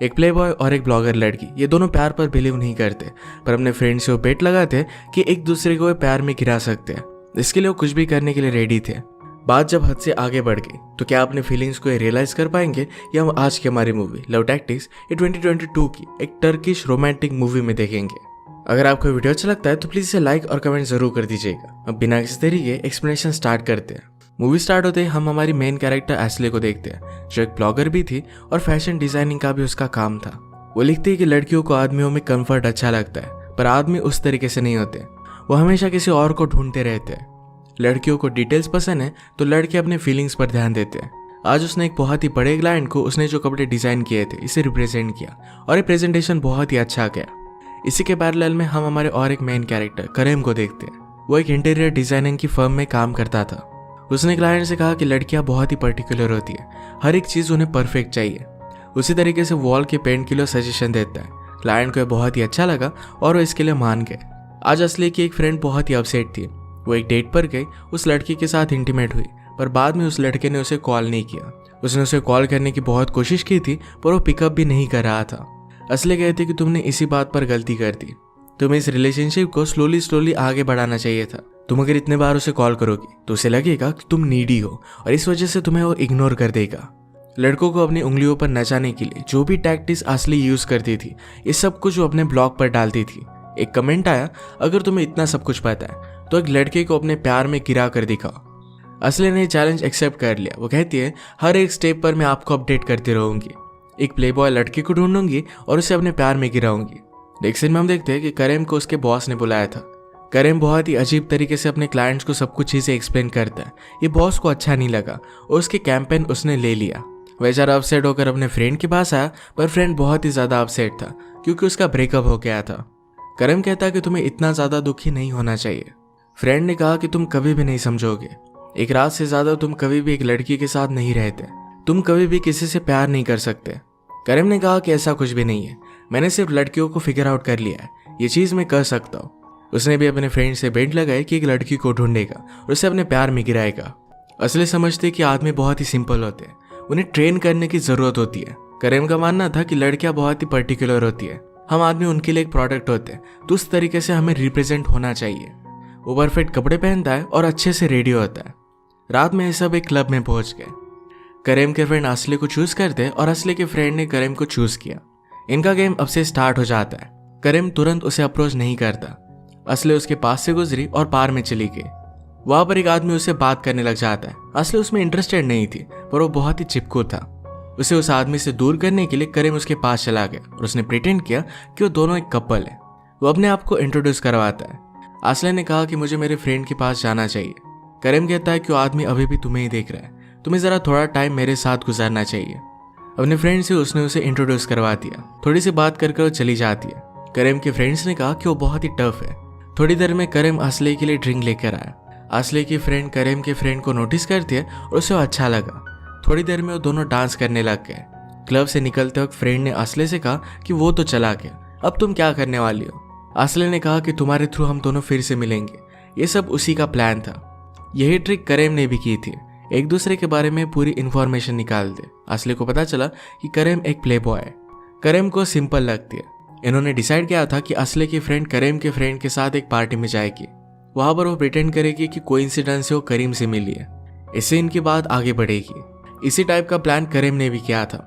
एक प्लेबॉय और एक ब्लॉगर लड़की, ये दोनों प्यार पर बिलीव नहीं करते, पर अपने फ्रेंड से वो बेट लगाते कि एक दूसरे को प्यार में गिरा सकते हैं। इसके लिए वो कुछ भी करने के लिए रेडी थे। बात जब हद से आगे बढ़ गई तो क्या अपने फीलिंग्स को रियलाइज कर पाएंगे, या हम आज की हमारी मूवी लव टैक्टिक्स ये 2022 की एक टर्किश रोमांटिक मूवी में देखेंगे। अगर आपको वीडियो अच्छा लगता है तो प्लीज इसे लाइक और कमेंट जरूर कर दीजिएगा। अब बिना किसी देरी के एक्सप्लेनेशन स्टार्ट करते हैं। मूवी स्टार्ट होते ही हम हमारी मेन कैरेक्टर एस्ले को देखते हैं, जो एक ब्लॉगर भी थी और फैशन डिजाइनिंग का भी उसका काम था। वो लिखती है कि लड़कियों को आदमियों में कंफर्ट अच्छा लगता है, पर आदमी उस तरीके से नहीं होते। वो हमेशा किसी और को ढूंढते रहते हैं। लड़कियों को डिटेल्स पसंद है तो लड़के अपने फीलिंग्स पर ध्यान देते हैं। आज उसने एक बहुत ही बड़े क्लाइंट को उसने जो कपड़े डिजाइन किए थे इसे रिप्रेजेंट किया और ये प्रेजेंटेशन बहुत ही अच्छा गया। इसी के पैरेलल में हम हमारे और एक मेन कैरेक्टर करेम को देखते हैं। वो एक इंटीरियर डिजाइनिंग की फर्म में काम करता था। उसने क्लाइंट से कहा कि लड़कियां बहुत ही पर्टिकुलर होती है, हर एक चीज उन्हें परफेक्ट चाहिए। उसी तरीके से वॉल के पेंट के लिए सजेशन देता है। क्लाइंट को यह बहुत ही अच्छा लगा और वो इसके लिए मान गए। आज असली की एक फ्रेंड बहुत ही अपसेट थी। वो एक डेट पर गई, उस लड़की के साथ इंटीमेट हुई, पर बाद में उस लड़के ने उसे कॉल नहीं किया। उसने उसे कॉल करने की बहुत कोशिश की थी, पर वो पिकअप भी नहीं कर रहा था। असली कहती कि तुमने इसी बात पर गलती कर दी। तुम्हें इस रिलेशनशिप को स्लोली आगे बढ़ाना चाहिए था। तुम अगर इतने बार उसे कॉल करोगी तो उसे लगेगा कि तुम नीडी हो और इस वजह से तुम्हें वो इग्नोर कर देगा। लड़कों को अपनी उंगलियों पर नचाने के लिए जो भी टैक्टिक्स असली यूज करती थी, ये सब कुछ वो अपने ब्लॉग पर डालती थी। एक कमेंट आया, अगर तुम्हें इतना सब कुछ पता है तो एक लड़के को अपने प्यार में गिरा कर दिखाओ। असली ने चैलेंज एक्सेप्ट कर लिया। वो कहती है, हर एक स्टेप पर मैं आपको अपडेट करती रहूंगी। एक प्लेबॉय लड़के को ढूंढूंगी और उसे अपने प्यार में गिराऊंगी। नेक्स्ट सीन में हम देखते हैं कि करेम को उसके बॉस ने बुलाया था। करेम बहुत ही अजीब तरीके से अपने क्लाइंट्स को सब कुछ चीजें एक्सप्लेन करता है। ये बॉस को अच्छा नहीं लगा और उसके कैंपेन उसने ले लिया। बेचारा अपसेट होकर अपने फ्रेंड के पास आया, पर फ्रेंड बहुत ही ज्यादा अपसेट था क्योंकि उसका ब्रेकअप हो गया था। करेम कहता है कि तुम्हें इतना ज्यादा दुखी नहीं होना चाहिए। फ्रेंड ने कहा कि तुम कभी भी नहीं समझोगे। एक रात से ज्यादा तुम कभी भी एक लड़की के साथ नहीं रहते। तुम कभी भी किसी से प्यार नहीं कर सकते। करेम ने कहा कि ऐसा कुछ भी नहीं है, मैंने सिर्फ लड़कियों को फिगर आउट कर लिया है, ये चीज मैं कर सकता हूँ। उसने भी अपने फ्रेंड से बेट लगाई कि एक लड़की को ढूंढेगा और उसे अपने प्यार में गिराएगा। असली समझते कि आदमी बहुत ही सिंपल होते हैं, उन्हें ट्रेन करने की जरूरत होती है। करेम का मानना था कि लड़कियां बहुत ही पर्टिकुलर होती है, हम आदमी उनके लिए एक प्रोडक्ट होते हैं, तो उस तरीके से हमें रिप्रेजेंट होना चाहिए। वो परफेक्ट कपड़े पहनता है और अच्छे से रेडी होता है। रात में ये सब एक क्लब में पहुंच गए। करेम के फ्रेंड असली को चूज करते और असली के फ्रेंड ने करेम को चूज किया। इनका गेम अब से स्टार्ट हो जाता है। करेम तुरंत उसे अप्रोच नहीं करता। असली उसके पास से गुजरी और पार में चली गई। वहां पर एक आदमी उससे बात करने लग जाता है। असली उसमें इंटरेस्टेड नहीं थी, पर वो बहुत ही चिपकू था। उसे उस आदमी से दूर करने के लिए करेम उसके पास चला गया और उसने प्रिटेंड किया कि वो दोनों एक कपल है। वो अपने आप को इंट्रोड्यूस करवाता है। असली ने कहा कि मुझे मेरे फ्रेंड के पास जाना चाहिए। करेम कहता है कि वो आदमी अभी भी तुम्हें ही देख रहा है, तुम्हें जरा थोड़ा टाइम मेरे साथ गुजारना चाहिए। अपने फ्रेंड से उसने उसे इंट्रोड्यूस करवा दिया। थोड़ी सी बात करके वो चली जाती है। करेम के फ्रेंड्स ने कहा कि वो बहुत ही टफ है। थोड़ी देर में करेम असली के लिए ड्रिंक लेकर आया। असली की फ्रेंड करेम के फ्रेंड को नोटिस करती है और उसे अच्छा लगा। थोड़ी देर में वो दोनों डांस करने लग गए। क्लब से निकलते वक्त फ्रेंड ने असली से कहा कि वो तो चला गया, अब तुम क्या करने वाली हो। असली ने कहा कि तुम्हारे थ्रू हम दोनों फिर से मिलेंगे। ये सब उसी का प्लान था। यही ट्रिक करेम ने भी की थी, एक दूसरे के बारे में पूरी इंफॉर्मेशन निकाल दे। असली को पता चला कि करेम एक प्लेबॉय है। करेम को सिंपल लगती है। इन्होंने डिसाइड किया था कि असली की फ्रेंड करेम के फ्रेंड के साथ एक पार्टी में जाएगी। वहां पर वो प्रिटेंड करेगी कि कोइंसिडेंस से वो करीम से मिली है। इससे इनकी बात आगे बढ़ेगी। इसी टाइप का प्लान करेम ने भी किया था।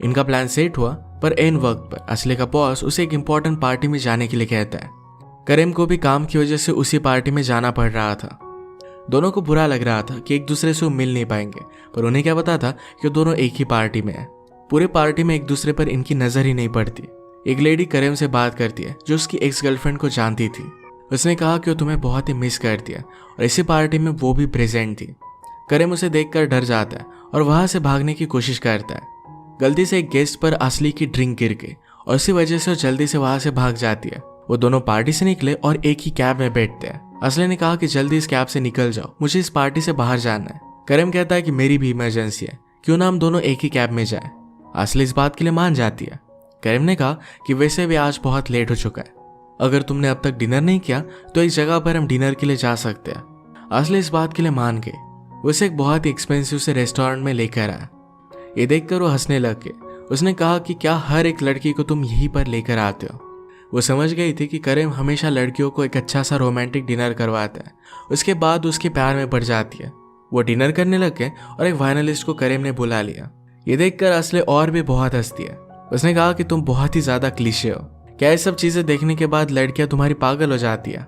इनका प्लान सेट हुआ, पर एन वक्त पर असली का बॉस उसे एक इंपॉर्टेंट पार्टी में जाने के लिए कहता है। करेम को भी काम की वजह से उसी पार्टी में जाना पड़ रहा था। दोनों को बुरा लग रहा था कि एक दूसरे से वो मिल नहीं पाएंगे, पर उन्हें क्या पता था कि वो दोनों एक ही पार्टी में है। पूरे पार्टी में एक दूसरे पर इनकी नजर ही नहीं पड़ती। एक लेडी करेम से बात करती है जो उसकी एक्स गर्लफ्रेंड को जानती थी। उसने कहा कि वो तुम्हें बहुत ही मिस करती है और इसी पार्टी में वो भी प्रेजेंट थी। करेम उसे देखकर डर जाता है और वहां से भागने की कोशिश करता है। गलती से एक गेस्ट पर असली की ड्रिंक गिर गई और इसी वजह से वो जल्दी से वहां से भाग जाती है। वो दोनों पार्टी से निकले और एक ही कैब में बैठते हैं। असली ने कहा कि जल्दी इस कैब से निकल जाओ, मुझे इस पार्टी से बाहर जाना है। करेम कहता है कि मेरी भी इमरजेंसी है, क्यों ना हम दोनों एक ही कैब में जाएं। असली इस बात के लिए मान जाती है। करेम ने कहा कि वैसे भी आज बहुत लेट हो चुका है, अगर तुमने अब तक डिनर नहीं किया तो एक जगह पर हम डिनर के लिए जा सकते हैं। असली इस बात के लिए मान गए। उसे एक बहुत ही एक्सपेंसिव से रेस्टोरेंट में लेकर आया। ये देखकर वो हंसने लग गए उसने कहा कि क्या हर एक लड़की को तुम यहीं पर लेकर आते हो। वो समझ गई थी कि करीम हमेशा लड़कियों को एक अच्छा सा रोमांटिक डिनर करवाता है, उसके बाद उसके प्यार में पड़ जाती है। वो डिनर करने लग गए और एक वायलिनिस्ट को करीम ने बुला लिया। ये देखकर असले और भी बहुत हंसती है। उसने कहा कि तुम बहुत ही ज्यादा क्लीशे हो, क्या ये सब चीजें देखने के बाद लड़कियां तुम्हारी पागल हो जाती है।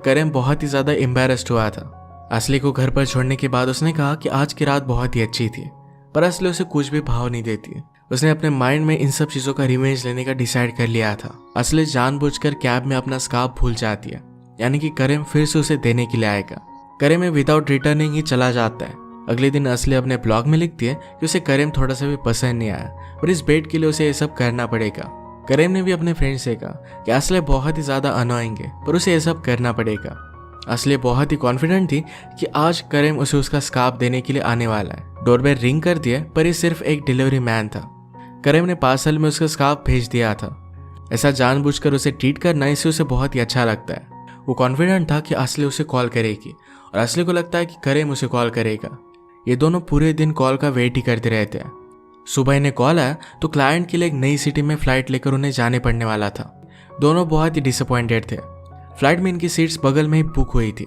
करीम बहुत ही ज्यादा एम्बेरस्ड हुआ था। असली को घर पर छोड़ने के बाद उसने कहा कि आज की रात बहुत ही अच्छी थी, पर असली उसे कुछ भी भाव नहीं देती। उसने अपने माइंड में इन सब चीजों का रिवेंज लेने का डिसाइड कर लिया था। असली जानबूझकर कैब में अपना स्कार्फ भूल जाती है, यानी कि करीम फिर से उसे देने के लिए आएगा। करीम में विदाउट रिटर्निंग ही चला जाता है। अगले दिन असली अपने ब्लॉग में लिखती है कि उसे करीम थोड़ा सा भी पसंद नहीं आया, पर इस बेट के लिए उसे ये सब करना पड़ेगा। करीम ने भी अपने फ्रेंड से कहा कि असली बहुत ही ज्यादा अनोइंग है, पर उसे ये सब करना पड़ेगा। असली बहुत ही कॉन्फिडेंट थी कि आज करीम उसे उसका स्कार्फ देने के लिए आने वाला है। डोरबेल रिंग कर दिया, पर ये सिर्फ एक डिलीवरी मैन था। करीम ने पार्सल में उसका स्कार्फ भेज दिया था। ऐसा जानबूझकर उसे ट्रीट करना इससे उसे बहुत ही अच्छा लगता है। वो कॉन्फिडेंट था कि असली उसे कॉल करेगी और असली को लगता है कि करीम उसे कॉल करेगा। ये दोनों पूरे दिन कॉल का वेट ही करते रहते हैं। सुबह इन्हें कॉल आया तो क्लाइंट के लिए एक नई सिटी में फ्लाइट लेकर उन्हें जाने पड़ने वाला था। दोनों बहुत ही डिसअपॉइंटेड थे। फ्लाइट में इनकी सीट्स बगल में ही बुक हुई थी।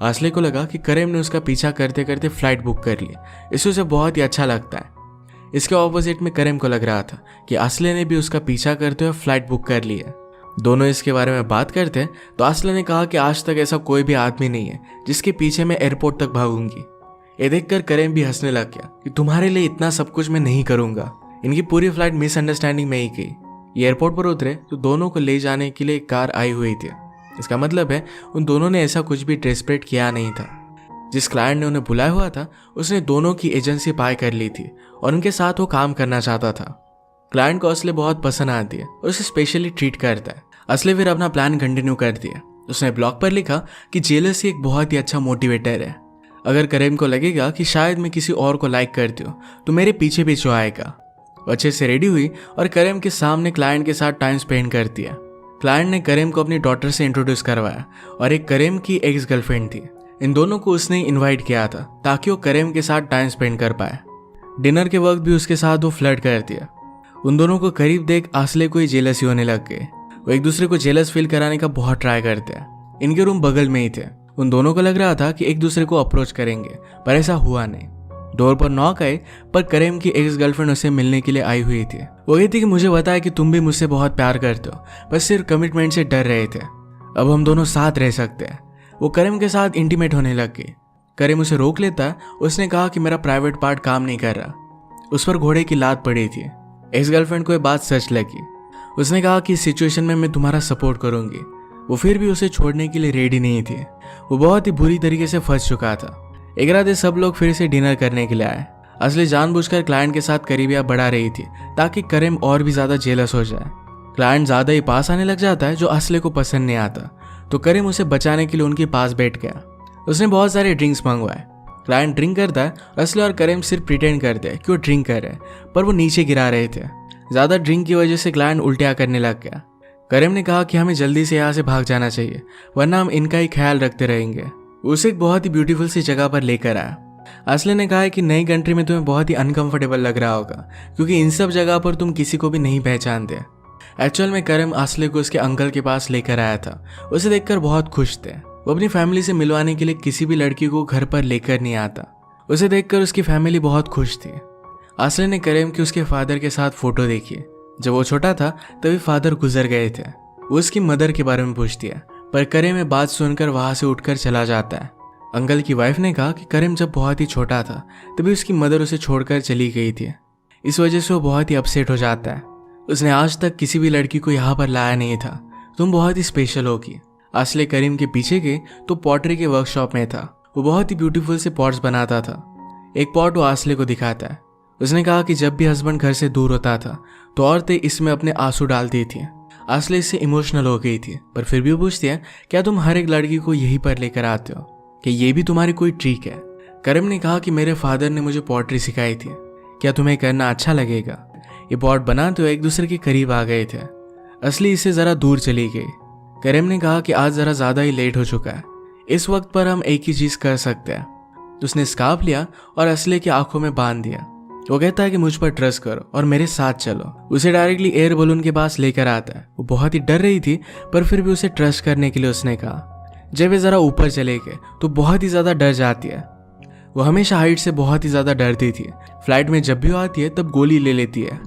असली को लगा कि करीम ने उसका पीछा करते करते फ्लाइट बुक कर ली, इससे उसे बहुत ही अच्छा लगता है। इसके ऑपोजिट में करीम को लग रहा था कि असली ने भी उसका पीछा करते हुए फ्लाइट बुक कर ली है। दोनों इसके बारे में बात करते तो असली ने कहा कि आज तक ऐसा कोई भी आदमी नहीं है जिसके पीछे मैं एयरपोर्ट तक भागूंगी। ये देखकर करीम भी हंसने लग गया कि तुम्हारे लिए इतना सब कुछ मैं नहीं करूंगा। इनकी पूरी फ्लाइट मिसअंडरस्टैंडिंग में ही गई। एयरपोर्ट पर उतरे तो दोनों को ले जाने के लिए एक कार आई हुई थी। इसका मतलब है उन दोनों ने ऐसा कुछ भी डेस्परेट किया नहीं था। जिस क्लाइंट ने उन्हें बुलाया हुआ था उसने दोनों की एजेंसी बाय कर ली थी और उनके साथ वो काम करना चाहता था। क्लाइंट को असली बहुत पसंद आती है और उसे स्पेशली ट्रीट करता है। असली फिर अपना प्लान कंटिन्यू कर दिया। उसने ब्लॉग पर लिखा कि जेलसी एक बहुत ही अच्छा मोटिवेटर है। अगर करीम को लगेगा कि शायद मैं किसी और को लाइक करती हूँ तो मेरे पीछे पीछे आएगा। वो अच्छे से रेडी हुई और करीम के सामने क्लाइंट के साथ टाइम स्पेंड करती है। क्लाइंट ने करीम को अपनी डॉटर से इंट्रोड्यूस करवाया और एक करीम की एक्स गर्लफ्रेंड थी। इन दोनों को उसने इनवाइट किया था ताकि वो करीम के साथ टाइम स्पेंड कर पाए। डिनर के वक्त भी उसके साथ वो फ्लर्ट करती है। उन दोनों को करीब देख असले को ही जेलसी होने लग गई। वो एक दूसरे को जेलस फील कराने का बहुत ट्राई करते हैं। इनके रूम बगल में ही थे। उन दोनों को लग रहा था कि एक दूसरे को अप्रोच करेंगे, पर ऐसा हुआ नहीं। डोर पर नॉक आए पर करीम की एक्स गर्लफ्रेंड उसे मिलने के लिए आई हुई थी। वो कहती कि मुझे बताया कि तुम भी मुझसे बहुत प्यार करते हो, पर सिर्फ कमिटमेंट से डर रहे थे। अब हम दोनों साथ रह सकते हैं। वो करीम के साथ इंटीमेट होने लग गई। करीम उसे रोक लेता है। उसने कहा कि मेरा प्राइवेट पार्ट काम नहीं कर रहा। उस पर घोड़े की लात पड़ी थी। एक्स गर्लफ्रेंड को यह बात सच लगी। उसने कहा कि इस सिचुएशन में मैं तुम्हारा सपोर्ट करूंगी। वो फिर भी उसे छोड़ने के लिए रेडी नहीं थी। वो बहुत ही बुरी तरीके से फंस चुका था। एक रात सब लोग फिर से डिनर करने के लिए आए। असली जानबूझकर क्लाइंट के साथ करीबियां बढ़ा रही थी ताकि करीम और भी ज्यादा जेलस हो जाए। क्लाइंट ज्यादा ही पास आने लग जाता है जो असली को पसंद नहीं आता, तो करीम उसे बचाने के लिए उनके पास बैठ गया। उसने बहुत सारे ड्रिंक्स मंगवाए। क्लाइंट ड्रिंक करता है। असली और करीम सिर्फ प्रिटेंड करते हैं कि वो ड्रिंक कर रहे हैं, पर वो नीचे गिरा रहे थे। ज्यादा ड्रिंक की वजह से क्लाइंट उल्टिया करने लग गया। करीम ने कहा कि हमें जल्दी से यहाँ से भाग जाना चाहिए, वरना हम इनका ही ख्याल रखते रहेंगे। उसे एक बहुत ही ब्यूटीफुल सी जगह पर लेकर आया। असली ने कहा कि नई कंट्री में तुम्हें बहुत ही अनकंफर्टेबल लग रहा होगा, क्योंकि इन सब जगह पर तुम किसी को भी नहीं पहचानते। एक्चुअल में करीम असली को उसके अंकल के पास लेकर आया था। उसे देखकर बहुत खुश थे। वो अपनी फैमिली से मिलवाने के लिए किसी भी लड़की को घर पर लेकर नहीं आता। उसे देखकर उसकी फैमिली बहुत खुश थी। असली ने करीम की उसके फादर के साथ फोटो देखी। जब वो छोटा था तभी फादर गुजर गए थे। वो उसकी मदर के बारे में पूछती है, पर करीम में बात सुनकर वहां से उठकर चला जाता है। अंकल की वाइफ ने कहा कि करीम जब बहुत ही छोटा था तभी उसकी मदर उसे छोड़कर चली गई थी। इस वजह से वो बहुत ही अपसेट हो जाता है। उसने आज तक किसी भी लड़की को यहाँ पर लाया नहीं था। तुम बहुत ही स्पेशल होगी। असली करीम के पीछे गए तो पॉटरी के वर्कशॉप में था। वो बहुत ही ब्यूटीफुल से पॉट्स बनाता था। एक पॉट वो असली को दिखाता है। उसने कहा कि जब भी हस्बैंड घर से दूर होता था तो औरतें इसमें अपने आंसू डालती थी। असली इससे इमोशनल हो गई थी, पर फिर भी वो पूछती है, क्या तुम हर एक लड़की को यहीं पर लेकर आते हो? कि ये भी तुम्हारी कोई ट्रिक है? करीम ने कहा कि मेरे फादर ने मुझे पॉटरी सिखाई थी, क्या तुम्हें करना अच्छा लगेगा? ये पॉट बनाते हुए एक दूसरे के करीब आ गए थे। असली इससे जरा दूर चली गई। करीम ने कहा कि आज जरा ज्यादा ही लेट हो चुका है, इस वक्त पर हम एक ही चीज कर सकते हैं। उसने स्कार्फ लिया और असली की आंखों में बांध दिया। वो कहता है कि मुझ पर ट्रस्ट करो और मेरे साथ चलो। उसे डायरेक्टली एयर बलून के पास लेकर आता है। वो बहुत ही डर रही थी पर फिर भी उसे ट्रस्ट करने के लिए उसने कहा। जब वे जरा ऊपर चले गए तो बहुत ही ज्यादा डर जाती है। वो हमेशा हाइट से बहुत ही ज्यादा डरती थी। फ्लाइट में जब भी वो आती है तब गोली ले लेती है।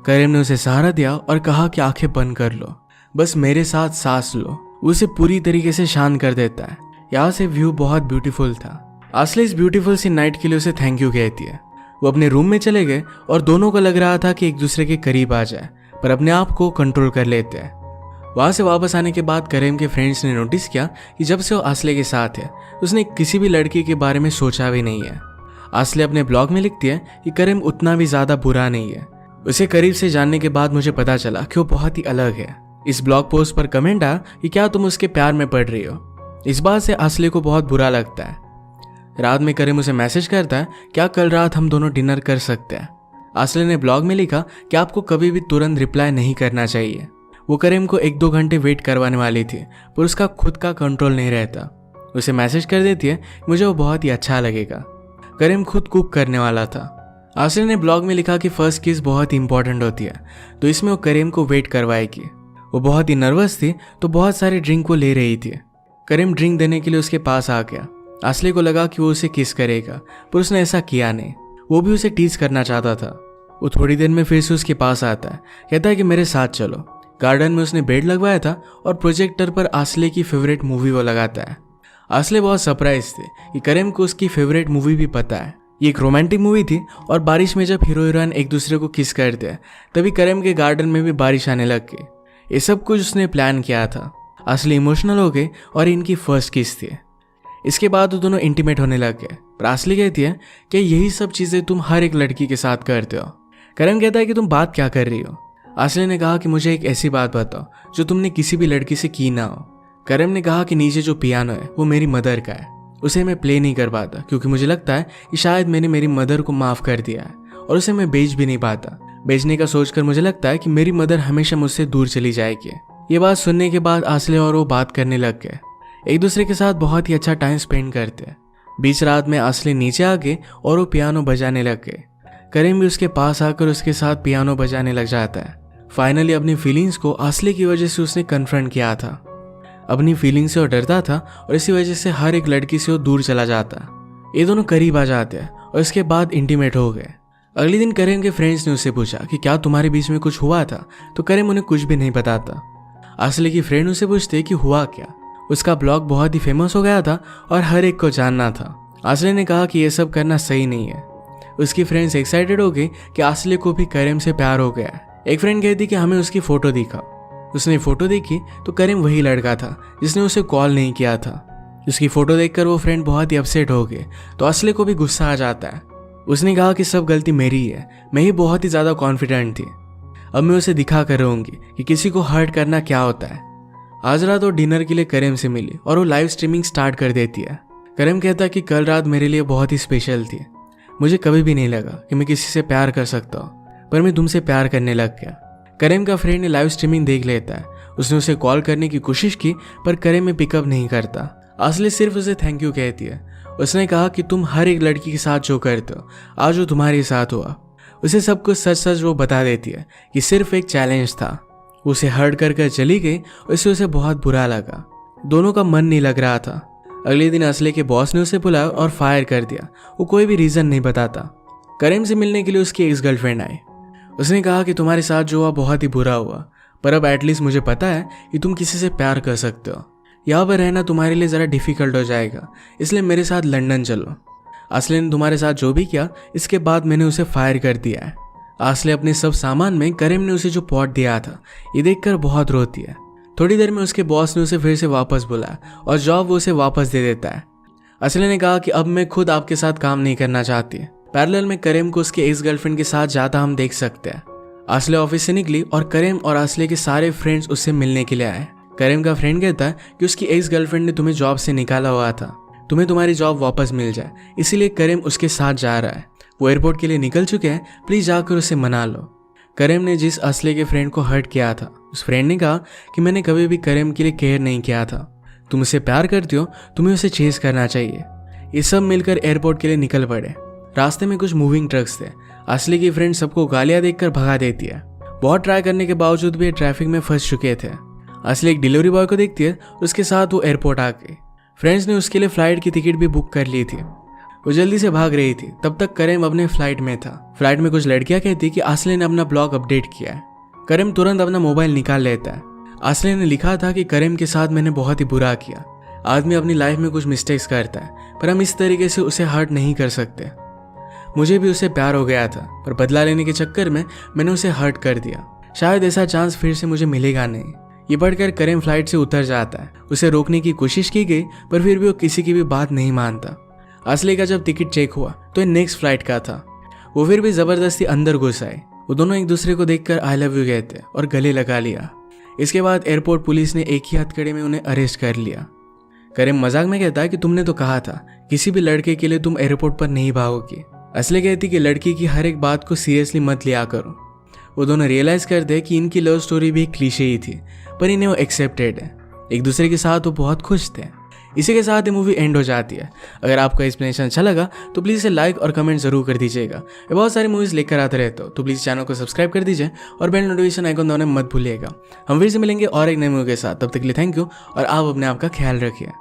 करीम ने उसे सहारा दिया और कहा कि आंखें बंद कर लो, बस मेरे साथ सांस लो। उसे पूरी तरीके से शांत कर देता है। यहाँ से व्यू बहुत ब्यूटीफुल था। आसले इस ब्यूटीफुल सी नाइट के लिए उसे थैंक यू कहती है। वो अपने रूम में चले गए और दोनों को लग रहा था कि एक दूसरे के करीब आ जाए, पर अपने आप को कंट्रोल कर लेते हैं। वहां से वापस आने के बाद करीम के फ्रेंड्स ने नोटिस किया कि जब से वो आसले के साथ है उसने किसी भी लड़की के बारे में सोचा भी नहीं है। आसले अपने ब्लॉग में लिखती है कि करीम उतना भी ज्यादा बुरा नहीं है। उसे करीब से जानने के बाद मुझे पता चला कि वो बहुत ही अलग है। इस ब्लॉग पोस्ट पर कमेंट आया कि क्या तुम उसके प्यार में पड़ रही हो। इस बात से आसले को बहुत बुरा लगता है। रात में करीम उसे मैसेज करता है, क्या कल रात हम दोनों डिनर कर सकते हैं। आसले ने ब्लॉग में लिखा कि आपको कभी भी तुरंत रिप्लाई नहीं करना चाहिए। वो करीम को 1-2 घंटे वेट करवाने वाली थी पर उसका खुद का कंट्रोल नहीं रहता। उसे मैसेज कर देती है, मुझे वो बहुत ही अच्छा लगेगा। करीम खुद कुक करने वाला था। आसले ने ब्लॉग में लिखा कि फर्स्ट किस बहुत ही इंपॉर्टेंट होती है, तो इसमें वो करीम को वेट करवाएगी। वो बहुत ही नर्वस थी तो बहुत सारे ड्रिंक को ले रही थी। करीम ड्रिंक देने के लिए उसके पास आ गया। आसले को लगा कि वो उसे किस करेगा पर उसने ऐसा किया नहीं। वो भी उसे टीज करना चाहता था। वो थोड़ी देर में फिर से उसके पास आता है, कहता है कि मेरे साथ चलो। गार्डन में उसने बेड लगवाया था और प्रोजेक्टर पर आसले की फेवरेट मूवी वो लगाता है। आसले बहुत सरप्राइज थे कि करीम को उसकी फेवरेट मूवी भी पता है। ये एक रोमांटिक मूवी थी और बारिश में जब हीरो हीरोइन एक दूसरे को किस करते हैं तभी करीम के गार्डन में भी बारिश आने लग गई। ये सब कुछ उसने प्लान किया था। आसले इमोशनल हो गए और इनकी फर्स्ट किस थी। इसके बाद वो दोनों इंटीमेट होने लग गए। पर आसले कहती है कि यही सब चीजें तुम हर एक लड़की के साथ करते हो। करीम कहता है कि तुम बात क्या कर रही हो। आसले ने कहा कि मुझे एक ऐसी बात बताओ जो तुमने किसी भी लड़की से की ना हो। करीम ने कहा कि नीचे जो पियानो है वो मेरी मदर का है, उसे मैं प्ले नहीं कर पाता क्योंकि मुझे लगता है कि शायद मैंने मेरी मदर को माफ कर दिया है और उसे मैं बेच भी नहीं पाता। बेचने का सोचकर मुझे लगता है कि मेरी मदर हमेशा मुझसे दूर चली जाएगी। ये बात सुनने के बाद आसले और वो बात करने लग गए। एक दूसरे के साथ बहुत ही अच्छा टाइम स्पेंड करते। बीच रात में आसले नीचे आ गए और वो पियानो बजाने लग गए। करीम भी उसके पास आकर उसके साथ पियानो बजाने लग जाता है। फाइनली अपनी फीलिंग्स को आसले की वजह से उसने कन्फ्रंट किया था। अपनी फीलिंग से वो डरता था और इसी वजह से हर एक लड़की से वो दूर चला जाता। ये दोनों करीब आ जाते हैं और इसके बाद इंटीमेट हो गए। अगले दिन करीम के फ्रेंड्स ने उससे पूछा कि क्या तुम्हारे बीच में कुछ हुआ था, तो करीम उन्हें कुछ भी नहीं बताता। आसले की फ्रेंड उसे पूछते कि हुआ क्या। उसका ब्लॉग बहुत ही फेमस हो गया था और हर एक को जानना था। आसले ने कहा कि यह सब करना सही नहीं है। उसकी फ्रेंड्स एक्साइटेड हो गई कि आसले को भी करीम से प्यार हो गया है। एक फ्रेंड कहती कि हमें उसकी फोटो दिखाओ। उसने फोटो देखी तो करीम वही लड़का था जिसने उसे कॉल नहीं किया था। उसकी फोटो देखकर वो फ्रेंड बहुत ही अपसेट हो गए तो आसले को भी गुस्सा आ जाता है। उसने कहा कि सब गलती मेरी है, मैं ही बहुत ही ज्यादा कॉन्फिडेंट थी। अब मैं उसे दिखा कर रहूंगी कि किसी को हर्ट करना क्या होता है। आज रात वो डिनर के लिए करीम से मिली और वो लाइव स्ट्रीमिंग स्टार्ट कर देती है। करीम कहता है कि कल रात मेरे लिए बहुत ही स्पेशल थी। मुझे कभी भी नहीं लगा कि मैं किसी से प्यार कर सकता हूँ, पर मैं तुमसे प्यार करने लग गया। करीम का फ्रेंड ने लाइव स्ट्रीमिंग देख लेता है। उसने उसे कॉल करने की कोशिश की पर करीम में पिकअप नहीं करता। आसले सिर्फ उसे थैंक यू कहती है। उसने कहा कि तुम हर एक लड़की के साथ जो करते हो आज वो तुम्हारे साथ हुआ। उसे सब कुछ सच सच वो बता देती है कि सिर्फ एक चैलेंज था। उसे हर्ट कर चली गई। उससे उसे बहुत बुरा लगा। दोनों का मन नहीं लग रहा था। अगले दिन असले के बॉस ने उसे बुलाया और फायर कर दिया। वो कोई भी रीजन नहीं बताता। करीम से मिलने के लिए उसकी एक्स गर्लफ्रेंड आई। उसने कहा कि तुम्हारे साथ जो हुआ बहुत ही बुरा हुआ, पर अब एटलीस्ट मुझे पता है कि तुम किसी से प्यार कर सकते हो। यहाँ पर रहना तुम्हारे लिए ज़रा डिफिकल्ट हो जाएगा, इसलिए मेरे साथ लंदन चलो। आसले ने तुम्हारे साथ जो भी किया इसके बाद मैंने उसे फायर कर दिया है। आसले अपने सब सामान में करीम ने उसे जो पॉट दिया था ये देखकर बहुत रोती है। थोड़ी देर में उसके बॉस ने उसे फिर से वापस बुलाया और जॉब वो उसे वापस दे देता है। आसले ने कहा कि अब मैं खुद आपके साथ काम नहीं करना चाहती। पैरेलल में करीम को उसके एक्स गर्लफ्रेंड के साथ जाता हम देख सकते हैं। आसले ऑफिस से निकली और करीम और आसले के सारे फ्रेंड्स उससे मिलने के लिए आए। करीम का फ्रेंड कहता है कि उसकी एक्स गर्लफ्रेंड ने तुम्हें जॉब से निकाला हुआ था, तुम्हें तुम्हारी जॉब वापस मिल जाए, इसीलिए करीम उसके साथ जा रहा है। वो एयरपोर्ट के लिए निकल चुके हैं, प्लीज जाकर उसे मना लो। करीम ने जिस असले के फ्रेंड को हर्ट किया था उस फ्रेंड ने कहा कि मैंने कभी भी करीम के लिए केयर नहीं किया था। तुम उसे प्यार करती हो, तुम्हें उसे चेस करना चाहिए। ये सब मिलकर एयरपोर्ट के लिए निकल पड़े। रास्ते में कुछ मूविंग ट्रक्स थे। असली की फ्रेंड सबको गालियां देकर भगा देती है। बहुत ट्राई करने के बावजूद भी ट्रैफिक में फंस चुके थे। असली एक डिलीवरी बॉय को देखती है, उसके साथ वो एयरपोर्ट आ गई। फ्रेंड्स ने उसके लिए फ्लाइट की टिकट भी बुक कर ली थी। वो जल्दी से भाग रही थी, तब तक करीम अपने फ्लाइट में था। फ्लाइट में कुछ लड़कियां कहती कि आसले ने अपना ब्लॉग अपडेट किया है। करीम तुरंत अपना मोबाइल निकाल लेता है। आसले ने लिखा था कि करीम के साथ मैंने बहुत ही बुरा किया। आदमी अपनी लाइफ में कुछ मिस्टेक्स करता है, पर हम इस तरीके से उसे हर्ट नहीं कर सकते। मुझे भी उससे प्यार हो गया था, पर बदला लेने के चक्कर में मैंने उसे हर्ट कर दिया। शायद ऐसा चांस फिर से मुझे मिलेगा नहीं। ये पढ़कर करीम फ्लाइट से उतर जाता है। उसे रोकने की कोशिश की गई, पर फिर भी वो किसी की भी बात नहीं मानता। असली का जब टिकट चेक हुआ तो ये नेक्स्ट फ्लाइट का था। वो फिर भी जबरदस्ती अंदर घुस आए। वो दोनों एक दूसरे को देखकर आई लव यू कहते और गले लगा लिया। इसके बाद एयरपोर्ट पुलिस ने एक ही हथकड़े में उन्हें अरेस्ट कर लिया। करीम मजाक में कहता है कि तुमने तो कहा था किसी भी लड़के के लिए तुम एयरपोर्ट पर नहीं भागोगी। असली कहती कि लड़की की हर एक बात को सीरियसली मत लिया करो। वो दोनों रियलाइज करते कि इनकी लव स्टोरी भी एक क्लीशे ही थी, पर इन्हें वो एक्सेप्टेड है। एक दूसरे के साथ वो बहुत खुश थे। इसी के साथ ये मूवी एंड हो जाती है। अगर आपको एक्सप्लेनेशन अच्छा लगा तो प्लीज़ इसे लाइक और कमेंट जरूर कर दीजिएगा। मैं बहुत सारी मूवीज़ लेकर आते रहता हूँ, तो प्लीज़ चैनल को सब्सक्राइब कर दीजिए और बेल नोटिफिकेशन आइकन दबाना मत भूलिएगा। हम फिर से मिलेंगे और एक नई मूवी के साथ। तब तक के लिए थैंक यू और आप अपने आप का ख्याल रखिए।